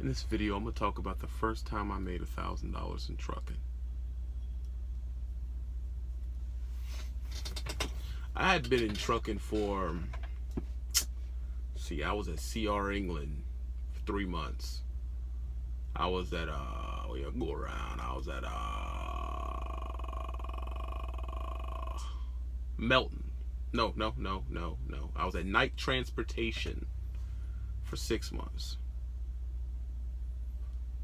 In this video, I'm going to talk about the first time I made $1,000 in trucking. I had been in trucking for, I was at CR England for 3 months. I was at, I was at, Melton. No. I was at Night Transportation for 6 months.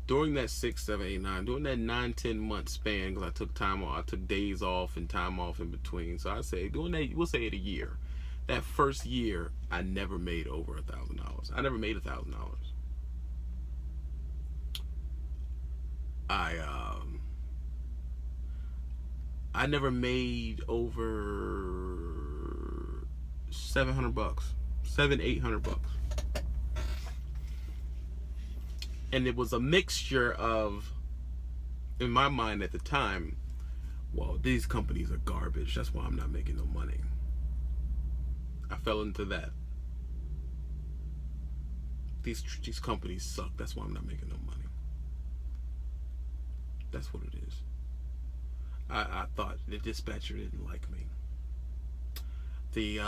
During that 6, 7, 8, 9, during that 9, 10 month span, because I took time off, I took days off and time off in between. So I say, doing that, we'll say it a year. That first year, I never made over $1,000. I never made $1,000. I never made over $700, $800. And it was a mixture of, in my mind at the time, well, these companies are garbage. That's why I'm not making no money. I fell into that. These companies suck. That's why I'm not making no money. That's what it is. I thought the dispatcher didn't like me. The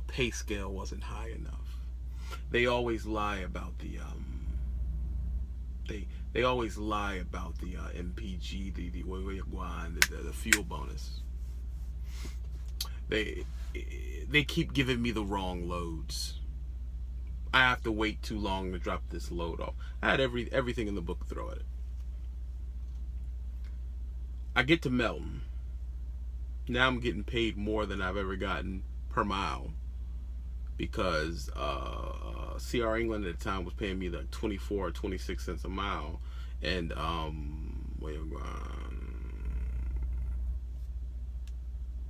pay scale wasn't high enough. They always lie about the they always lie about the MPG, the fuel bonus. They keep giving me the wrong loads. I have to wait too long to drop this load off. I had everything in the book to throw at it. I get to Melton. Now I'm getting paid more than I've ever gotten per mile, because CR England at the time was paying me like 24 or 26 cents a mile, and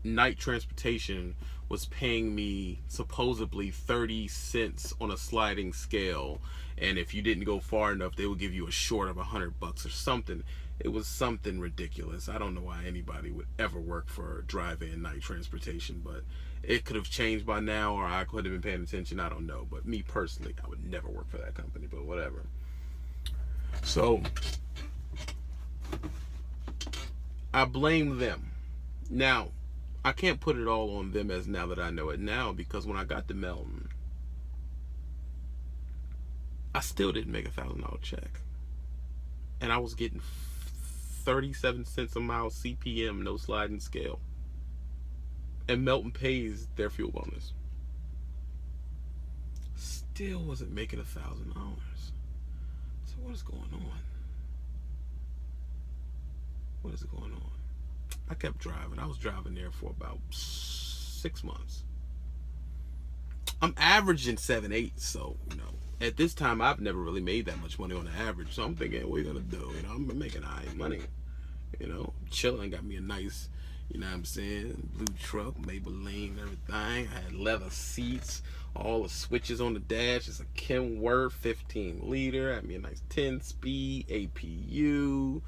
Night Transportation was paying me supposedly 30 cents on a sliding scale, and if you didn't go far enough, they would give you a short of $100 or something. It was something ridiculous. I don't know why anybody would ever work for drive-in Night Transportation, but it could have changed by now, or I could have been paying attention. I don't know. But me personally, I would never work for that company, but whatever. So I blame them. Now, I can't put it all on them as now that I know it now, because when I got to Melton, I still didn't make $1,000 check. And I was getting 37 cents a mile CPM, no sliding scale. And Melton pays their fuel bonus. Still wasn't making $1,000. So what is going on? What is going on? I kept driving. I was driving there for about 6 months. I'm averaging 7, 8, so at this time I've never really made that much money on the average. So I'm thinking, what are you gonna do? I'm making high money. Chilling, got me a nice, what I'm saying, blue truck, Maybelline, everything. I had leather seats, all the switches on the dash. It's a Kenworth 15 liter. Had me a nice 10-speed APU.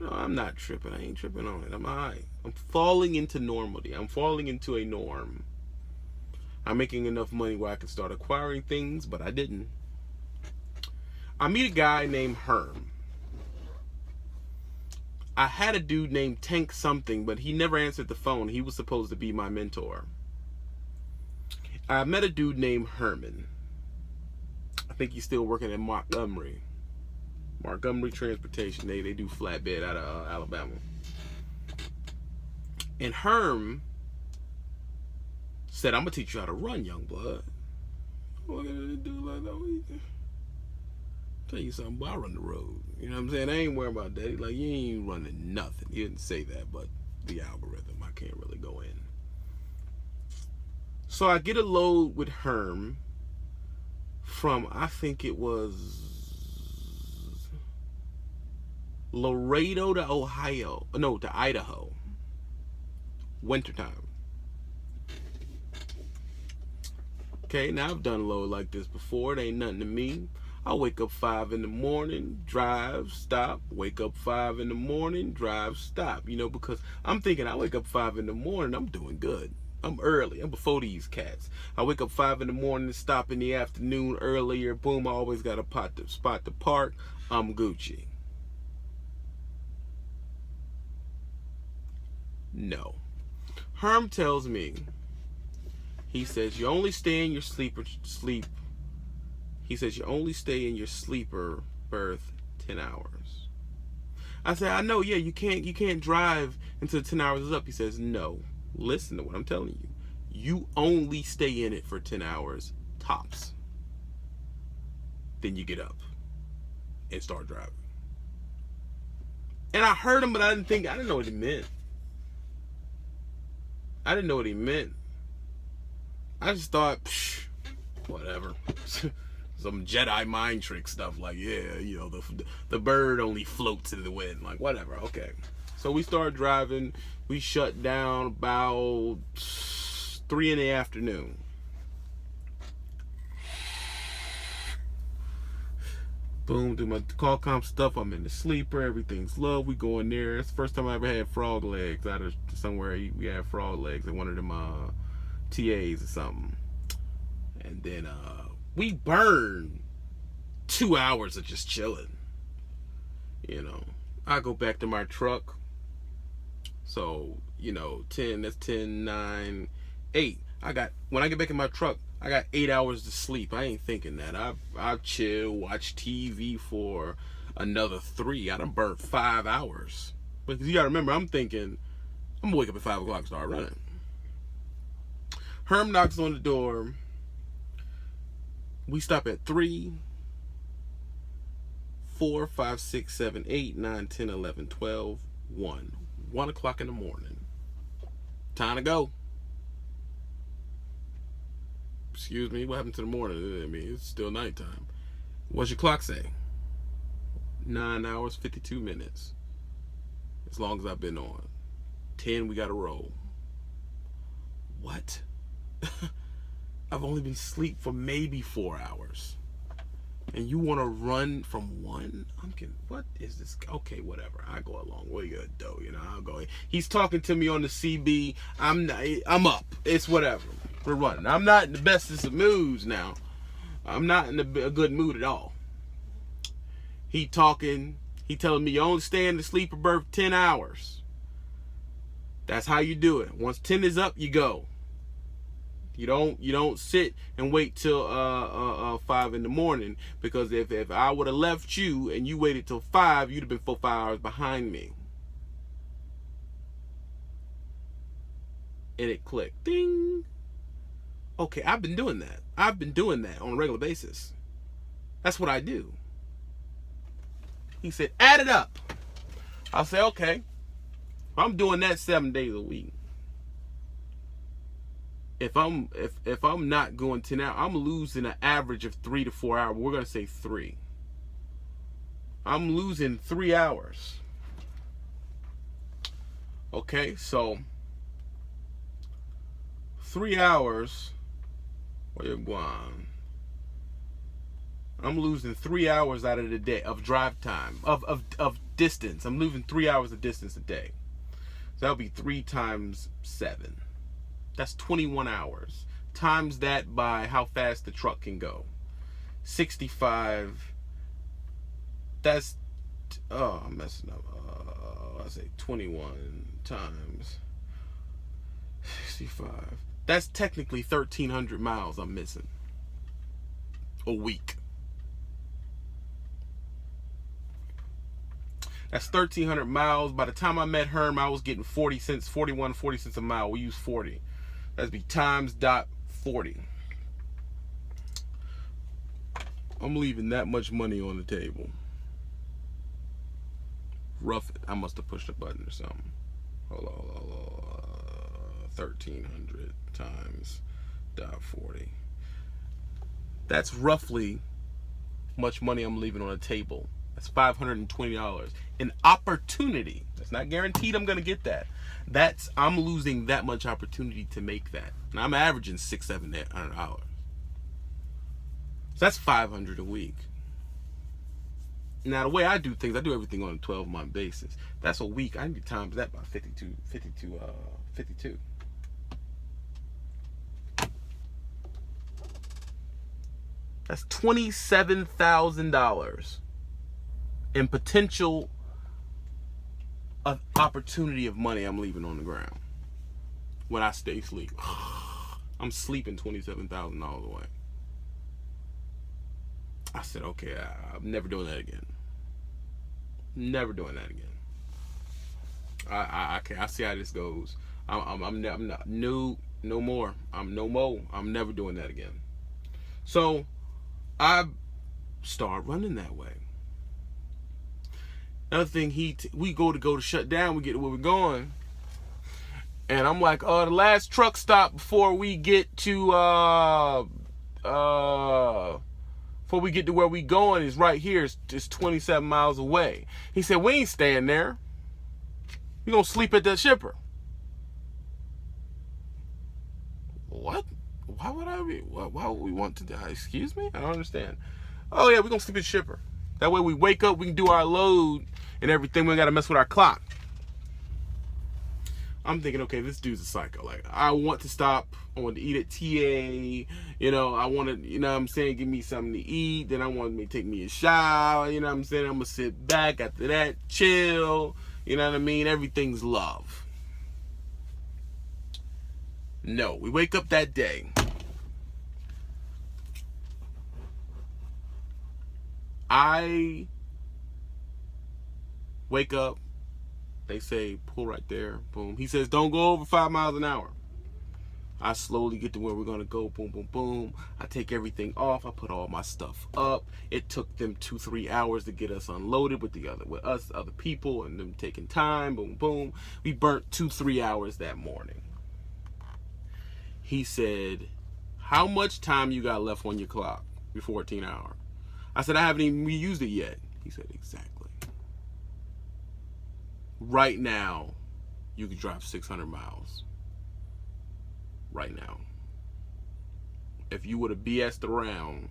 I'm not tripping. I ain't tripping on it. I'm alright. I'm falling into normality. I'm falling into a norm. I'm making enough money where I can start acquiring things, but I didn't. I meet a guy named Herm. I had a dude named Tank something, but he never answered the phone. He was supposed to be my mentor. I met a dude named Herman. I think he's still working at Montgomery Transportation. They do flatbed out of Alabama. And Herm said, "I'm gonna teach you how to run, young blood." What gonna do like that? Tell you something, boy, I run the road. You know what I'm saying? I ain't worried about that. Like, you ain't running nothing. He didn't say that, but the algorithm, I can't really go in. So I get a load with Herm from, I think it was Laredo to Ohio. No, to Idaho. Wintertime. Okay, now I've done a load like this before. It ain't nothing to me. I wake up 5 in the morning, drive, stop, wake up 5 in the morning, drive, stop. Because I'm thinking I wake up 5 in the morning, I'm doing good. I'm early. I'm before these cats. I wake up 5 in the morning, stop in the afternoon earlier. Boom, I always got a spot to park. I'm Gucci. No. Herm tells me, he says, you only stay in your sleep. He says, you only stay in your sleeper berth 10 hours. I said, I know, yeah, you can't drive until 10 hours is up. He says, no, listen to what I'm telling you. You only stay in it for 10 hours, tops. Then you get up and start driving. And I heard him, but I didn't know what he meant. I didn't know what he meant. I just thought, whatever. Some Jedi mind trick stuff, like, yeah, you know, the bird only floats in the wind, like, whatever, okay. So we started driving. We shut down about 3 in the afternoon. Boom, do my call comp stuff. I'm in the sleeper. Everything's low. We go in there. It's the first time I ever had frog legs out of somewhere. We had frog legs at one of them TAs or something. And then we burned 2 hours of just chilling. You know, I go back to my truck. So, you know, 10, that's 10, 9, 8. When I get back in my truck, I got 8 hours to sleep. I ain't thinking that. I chill, watch TV for another 3. I done burnt 5 hours. Because you gotta remember, I'm thinking, I'm gonna wake up at 5 o'clock and start running. Herm knocks on the door. We stop at 3, 4, 5, 6, 7, 8, 9, 10, 11, 12, 1. 1 o'clock in the morning. Time to go. Excuse me, what happened to the morning? I mean, it's still nighttime. What's your clock say? 9 hours, 52 minutes. As long as I've been on. 10, we gotta roll. What? I've only been asleep for maybe 4 hours. And you want to run from 1? I'm kidding. What is this? Okay, whatever. I go along. What you gonna do? You know, I'll go. He's talking to me on the CB. I'm up. It's whatever. We're running. I'm not in the bestest of moods now. I'm not in a good mood at all. He talking. He telling me you only stay in the sleeper berth 10 hours. That's how you do it. Once 10 is up, you go. You don't sit and wait till 5 in the morning, because if I would have left you and you waited till 5, you'd have been 4 or 5 hours behind me. And it clicked. Ding. Okay, I've been doing that. I've been doing that on a regular basis. That's what I do. He said, add it up. I'll say, okay. I'm doing that 7 days a week. If I'm not going 10 hours, I'm losing an average of 3 to 4 hours. We're gonna say 3. I'm losing 3 hours. Okay, so 3 hours. Where you going? I'm losing 3 hours out of the day of drive time, of distance. I'm losing 3 hours of distance a day. So that'll be 3 times 7. That's 21 hours. Times that by how fast the truck can go. 65. That's, I'm messing up. I say 21 times 65. That's technically 1,300 miles I'm missing a week. That's 1,300 miles. By the time I met Herm, I was getting 40 cents, 40 cents a mile. We use 40. That'd be times dot 40. I'm leaving that much money on the table. Rough it. I must have pushed a button or something. Hold on. 1,300 times dot 40. That's roughly much money I'm leaving on the table. That's $520. An opportunity. That's not guaranteed I'm going to get that. I'm losing that much opportunity to make that. And I'm averaging $600-700. So that's $500 a week. Now the way I do things, I do everything on a 12-month basis. That's a week. I need to times that by 52. That's $27,000 in potential opportunity of money I'm leaving on the ground when I stay asleep. I'm sleeping $27,000 away. I said, okay, I'm never doing that again. Never doing that again. I see how this goes. I'm not no more. I'm never doing that again. So I start running that way. Another thing, we go to shut down. We get to where we're going, and I'm like, the last truck stop before we get to before we get to where we going is right here. It's 27 miles away. He said, we ain't staying there. We gonna sleep at the shipper. What? Why would I be? Why would we want to die? Excuse me? I don't understand. Oh yeah, we gonna sleep at the shipper. That way we wake up, we can do our load and everything. We gotta mess with our clock. I'm thinking, okay, this dude's a psycho. Like, I want to stop. I want to eat at TA. You know, I want to, you know what I'm saying, give me something to eat. Then I want me to take me a shower. You know what I'm saying? I'm going to sit back after that, chill. You know what I mean? Everything's love. No, we wake up that day. I wake up. They say, pull right there. Boom. He says, don't go over 5 miles an hour. I slowly get to where we're going to go. Boom, boom, boom. I take everything off. I put all my stuff up. It took them 2-3 hours to get us unloaded with other people, and them taking time. Boom, boom. We burnt 2-3 hours that morning. He said, how much time you got left on your clock? Your 14 hour. I said, I haven't even used it yet. He said, exactly. Right now, you can drive 600 miles. Right now. If you would have BS'd around,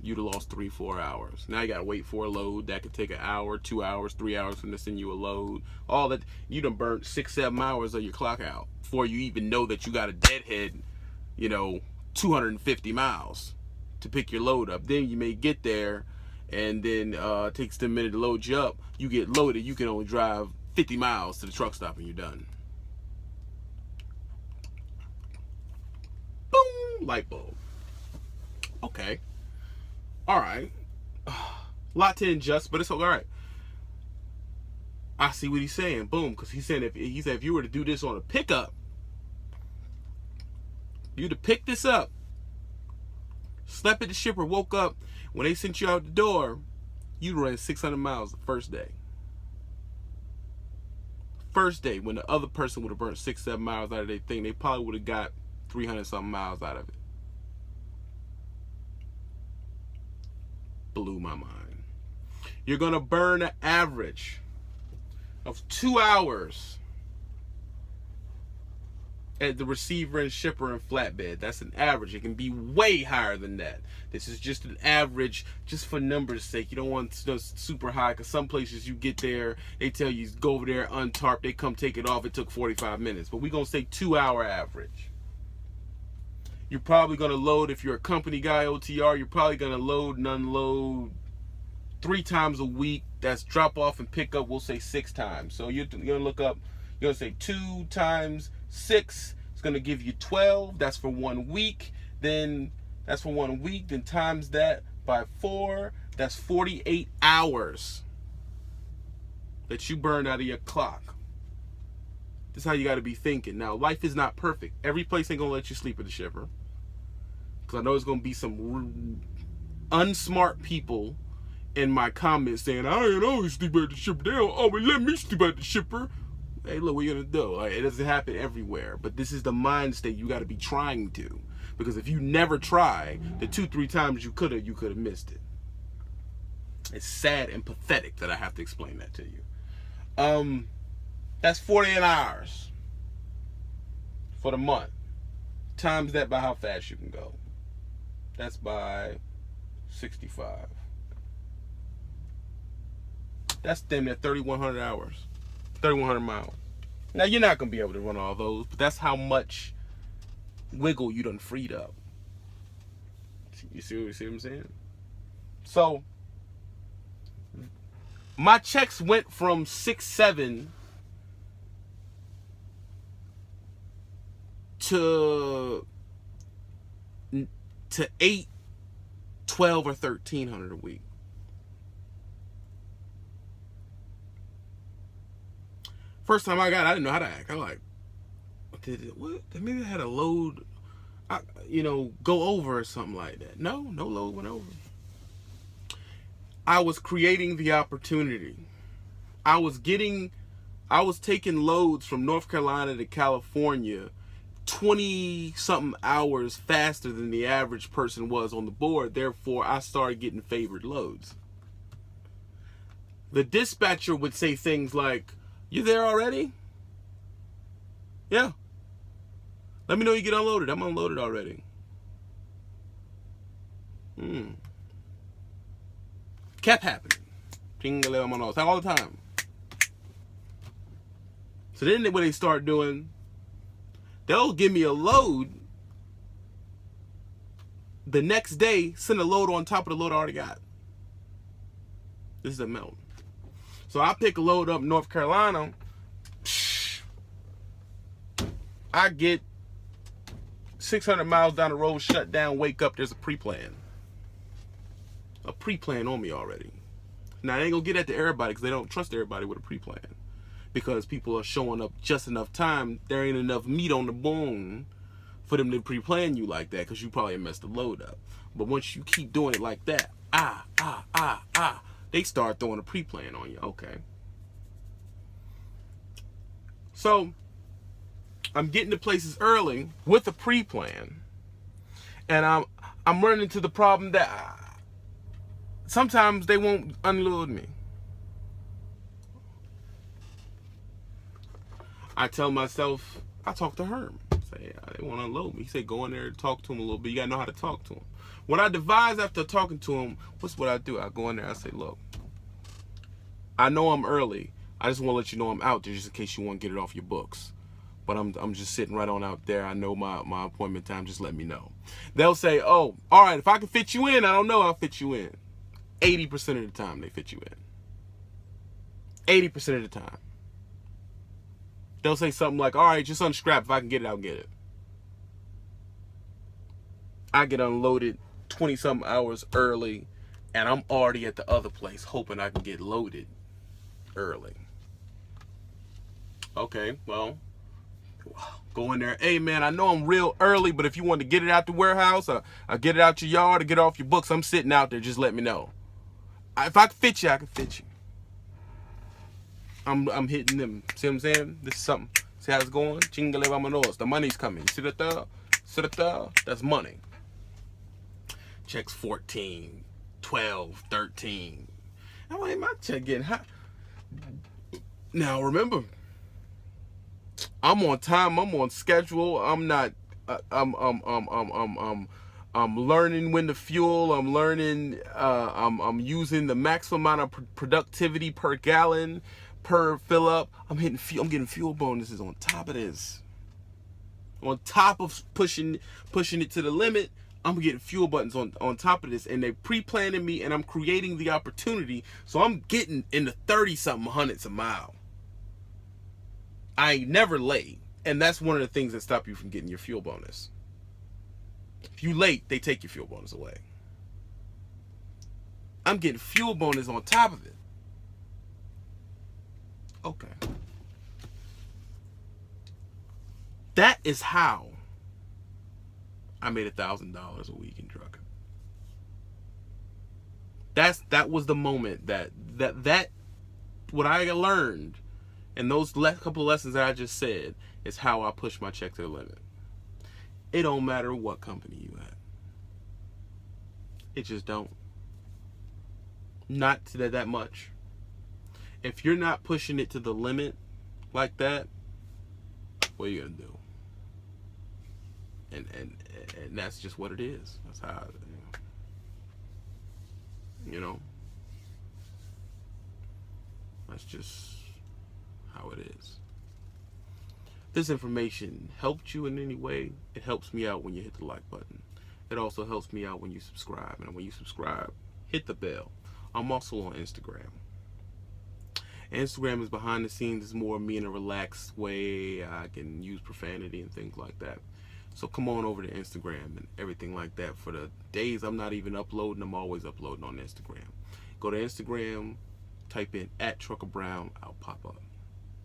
you'd have lost 3-4 hours. Now you gotta wait for a load. That could take an hour, 2 hours, 3 hours for them to send you a load. All that, you done burnt 6-7 hours of your clock out before you even know that you got a deadhead, 250 miles to pick your load up. Then you may get there, and then it takes them a minute to load you up. You get loaded, you can only drive 50 miles to the truck stop and you're done. Boom! Light bulb. Okay. Alright. Lot to ingest, but it's alright. I see what he's saying. Boom. Because he said if you were to do this on a pickup, you'd have picked this up, slept at the shipper, woke up, when they sent you out the door, you'd run 600 miles the first day. First day, when the other person would have burnt 6-7 miles out of their thing, they probably would have got 300-something miles out of it. Blew my mind. You're going to burn an average of 2 hours at the receiver and shipper and flatbed. That's an average. It can be way higher than that. This is just an average, just for numbers' sake. You don't want to super high, because some places you get there, they tell you go over there, untarp, they come take it off. It took 45 minutes. But we're going to say 2 hour average. You're probably going to load, if you're a company guy, OTR, you're probably going to load and unload 3 times a week. That's drop off and pick up, we'll say 6 times. So you're going to look up, you're going to say 2 times 6, it's going to give you 12. That's for 1 week. Then that's for 1 week. Then times that by 4. That's 48 hours that you burned out of your clock. This is how you got to be thinking. Now, life is not perfect. Every place ain't going to let you sleep at the shipper. Because I know there's going to be some unsmart people in my comments saying, I ain't always sleep at the shipper. They don't always let me sleep at the shipper. Hey, look, what you gonna do? Like, it doesn't happen everywhere, but this is the mind state you got to be trying to. Because if you never try, the 2-3 times you could have missed it. It's sad and pathetic that I have to explain that to you. That's 48 hours for the month. Times that by how fast you can go. That's by 65. That's damn near 3,100 hours. 3,100 miles. Now, you're not going to be able to run all those, but that's how much wiggle you done freed up. See, You see what I'm saying? So my checks went from 6-7 to 8, 12, or 1,300 a week. First time I got it, I didn't know how to act. I was like, what? Maybe I had a load, go over or something like that. No load went over. I was creating the opportunity. I was taking loads from North Carolina to California 20 something hours faster than the average person was on the board. Therefore, I started getting favored loads. The dispatcher would say things like, "You there already?" "Yeah." "Let me know you get unloaded." "I'm unloaded already." Kept happening. All the time. So then what they start doing, they'll give me a load. The next day, send a load on top of the load I already got. This is a melt. So I pick a load up in North Carolina. I get 600 miles down the road, shut down, wake up, there's a pre-plan. A pre-plan on me already. Now, I ain't gonna get that to everybody because they don't trust everybody with a pre-plan. Because people are showing up just enough time, there ain't enough meat on the bone for them to pre-plan you like that because you probably messed the load up. But once you keep doing it like that, they start throwing a pre-plan on you. Okay. So, I'm getting to places early with a pre-plan, and I'm running into the problem that sometimes they won't unload me. I tell myself, I talk to Herm. Say, they want to unload me. He said, go in there and talk to him a little bit. You got to know how to talk to him. What I devise after talking to him, what's what I do? I go in there, I say, look, I know I'm early. I just want to let you know I'm out there just in case you want to get it off your books. But I'm just sitting right on out there. I know my appointment time. Just let me know. They'll say, oh, all right, if I can fit you in, I don't know, I'll fit you in. 80% of the time, they fit you in. 80% of the time. They'll say something like, all right, just unstrap. If I can get it, I'll get it. I get unloaded 20-something hours early, and I'm already at the other place hoping I can get loaded early. Okay, well, go in there. Hey, man, I know I'm real early, but if you want to get it out the warehouse or get it out your yard or get it off your books, I'm sitting out there. Just let me know. If I can fit you, I can fit you. I'm hitting them. See what I'm saying? This is something. See how it's going? Chingale vamanos. The money's coming. See that there? See that there? That's money. Checks 14, 12, 13. I'm like, my check getting hot. Now remember, I'm on time. I'm on schedule. I'm not. I'm learning when to fuel. I'm learning. I'm using the maximum amount of productivity per gallon, per fill up. I'm getting fuel bonuses on top of this. On top of pushing it to the limit, I'm getting fuel buttons on top of this, and they pre-planning me, and I'm creating the opportunity. So I'm getting in the 30-something hundreds a mile. I ain't never late, and that's one of the things that stop you from getting your fuel bonus. If you late, they take your fuel bonus away. I'm getting fuel bonus on top of it. Okay. That is how I made $1,000 a week in trucking. That was the moment that what I learned, and those couple of lessons that I just said, is how I push my check to the limit. It don't matter what company you at. It just don't. Not that much. If you're not pushing it to the limit like that, what are you gonna do? And that's just what it is. That's how, that's just how it is. This information helped you in any way, it helps me out when you hit the like button. It also helps me out when you subscribe. And when you subscribe, hit the bell. I'm also on Instagram. Instagram is behind the scenes. It's more me in a relaxed way. I can use profanity and things like that. So come on over to Instagram and everything like that. For the days I'm not even uploading, I'm always uploading on Instagram. Go to Instagram, type in @TruckerBrown, I'll pop up.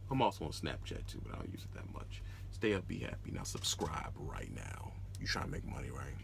I'm also on Snapchat too, but I don't use it that much. Stay up, be happy. Now subscribe right now. You trying to make money, right?